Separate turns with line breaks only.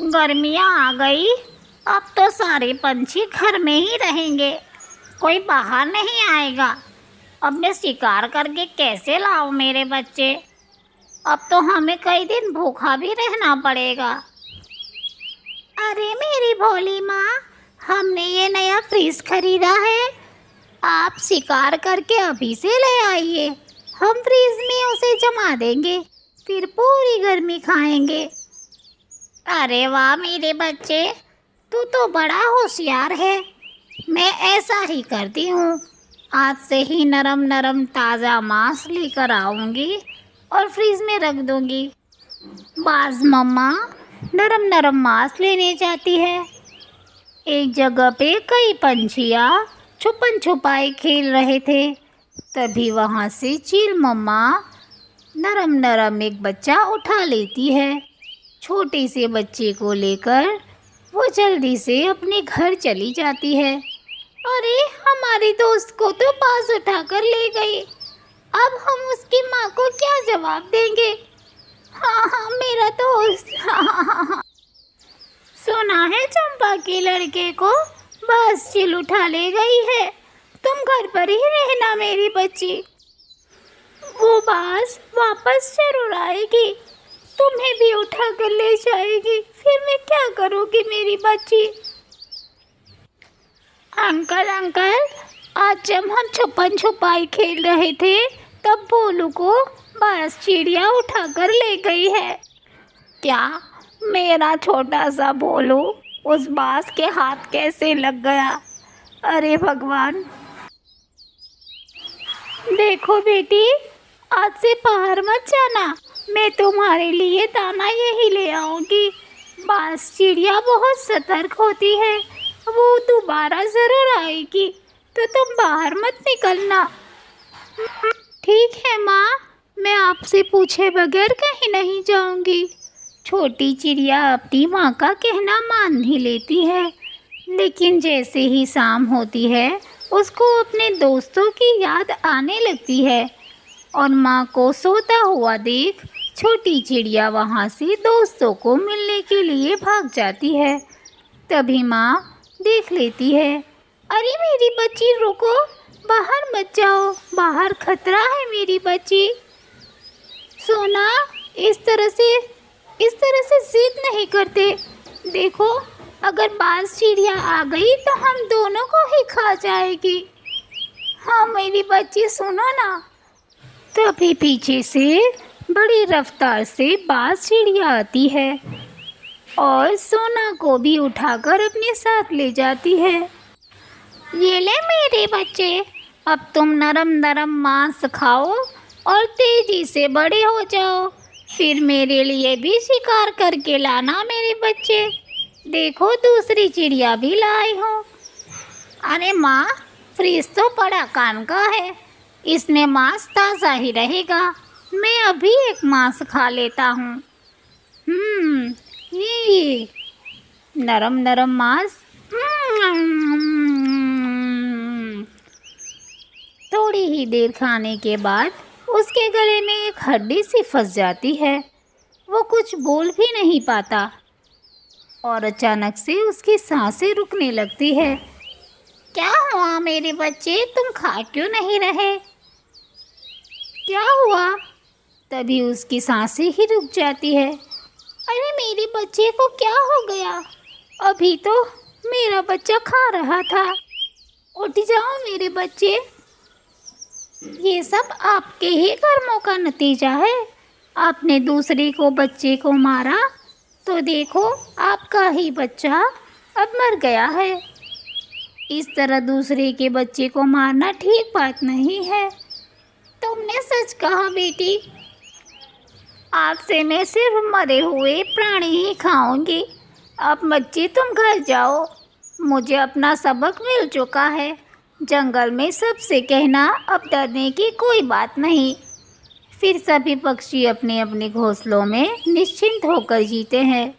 गर्मियाँ आ गई। अब तो सारे पंछी घर में ही रहेंगे, कोई बाहर नहीं आएगा। अब मैं शिकार करके कैसे लाऊं मेरे बच्चे? अब तो हमें कई दिन भूखा भी रहना पड़ेगा। अरे मेरी भोली माँ, हमने ये नया फ्रिज खरीदा है। आप शिकार करके अभी से ले आइए, हम फ्रिज में उसे जमा देंगे, फिर पूरी गर्मी खाएंगे। अरे वाह मेरे बच्चे, तू तो बड़ा होशियार है। मैं ऐसा ही करती हूँ। आज से ही नरम नरम ताज़ा मांस लेकर आऊँगी और फ्रिज में रख दूँगी। बाज मम्मा नरम नरम मांस लेने जाती है। एक जगह पे कई पंछियाँ छुपन छुपाई खेल रहे थे। तभी वहाँ से चील मम्मा नरम नरम एक बच्चा उठा लेती है। छोटे से बच्चे को लेकर वो जल्दी से अपने घर चली जाती है। अरे हमारी दोस्त को तो पास उठाकर ले गई, अब हम उसकी माँ को क्या जवाब देंगे? हाँ हाँ मेरा दोस्त। हाँ। सुना है चंपा के लड़के को बस चिल उठा ले गई है। तुम घर पर ही रहना मेरी बच्ची, वो बास वापस जरूर आएगी, तुम्हें भी उठा कर ले जाएगी। फिर मैं क्या करूँगी मेरी बच्ची? अंकल, आज जब हम छुपन छुपाई खेल रहे थे तब भोलू को बास चिड़िया उठा कर ले गई है। क्या मेरा छोटा सा भोलू उस बास के हाथ कैसे लग गया? अरे भगवान। देखो बेटी, आज से बाहर मत जाना, मैं तुम्हारे लिए दाना यही ले आऊँगी। बास चिड़िया बहुत सतर्क होती है, वो दोबारा ज़रूर आएगी, तो तुम बाहर मत निकलना। ठीक है माँ, मैं आपसे पूछे बगैर कहीं नहीं जाऊँगी। छोटी चिड़िया अपनी माँ का कहना मान ही लेती है, लेकिन जैसे ही शाम होती है उसको अपने दोस्तों की याद आने लगती है और माँ को सोता हुआ देख छोटी चिड़िया वहाँ से दोस्तों को मिलने के लिए भाग जाती है। तभी माँ देख लेती है। अरे मेरी बच्ची रुको, बाहर मत जाओ, बाहर खतरा है मेरी बच्ची। सोना, इस तरह से जिद नहीं करते। देखो, अगर बाज चिड़िया आ गई तो हम दोनों को ही खा जाएगी। हाँ मेरी बच्ची सुनो ना। तभी पीछे से बड़ी रफ्तार से बाज चिड़िया आती है और सोना को भी उठाकर अपने साथ ले जाती है। ये ले मेरे बच्चे, अब तुम नरम नरम मांस खाओ और तेजी से बड़े हो जाओ, फिर मेरे लिए भी शिकार करके लाना मेरे बच्चे। देखो दूसरी चिड़िया भी लाई हूँ। अरे माँ, फ्रिज तो बड़ा कान का है, इसमें मांस ताज़ा ही रहेगा। मैं अभी एक मांस खा लेता हूँ। ये नरम नरम मांस। थोड़ी ही देर खाने के बाद उसके गले में एक हड्डी सी फंस जाती है। वो कुछ बोल भी नहीं पाता और अचानक से उसकी सांसें रुकने लगती है। क्या हुआ मेरे बच्चे, तुम खा क्यों नहीं रहे? क्या हुआ? तभी उसकी सांसें ही रुक जाती है। अरे मेरे बच्चे को क्या हो गया? अभी तो मेरा बच्चा खा रहा था। उठ जाओ मेरे बच्चे, ये सब आपके ही कर्मों का नतीजा है। आपने दूसरे को बच्चे को मारा तो देखो आपका ही बच्चा अब मर गया है। इस तरह दूसरे के बच्चे को मारना ठीक बात नहीं है। तुमने सच कहा बेटी, आज से मैं सिर्फ मरे हुए प्राणी ही खाऊंगी। अब बच्ची तुम घर जाओ, मुझे अपना सबक मिल चुका है। जंगल में सबसे कहना अब डरने की कोई बात नहीं। फिर सभी पक्षी अपने अपने घोंसलों में निश्चिंत होकर जीते हैं।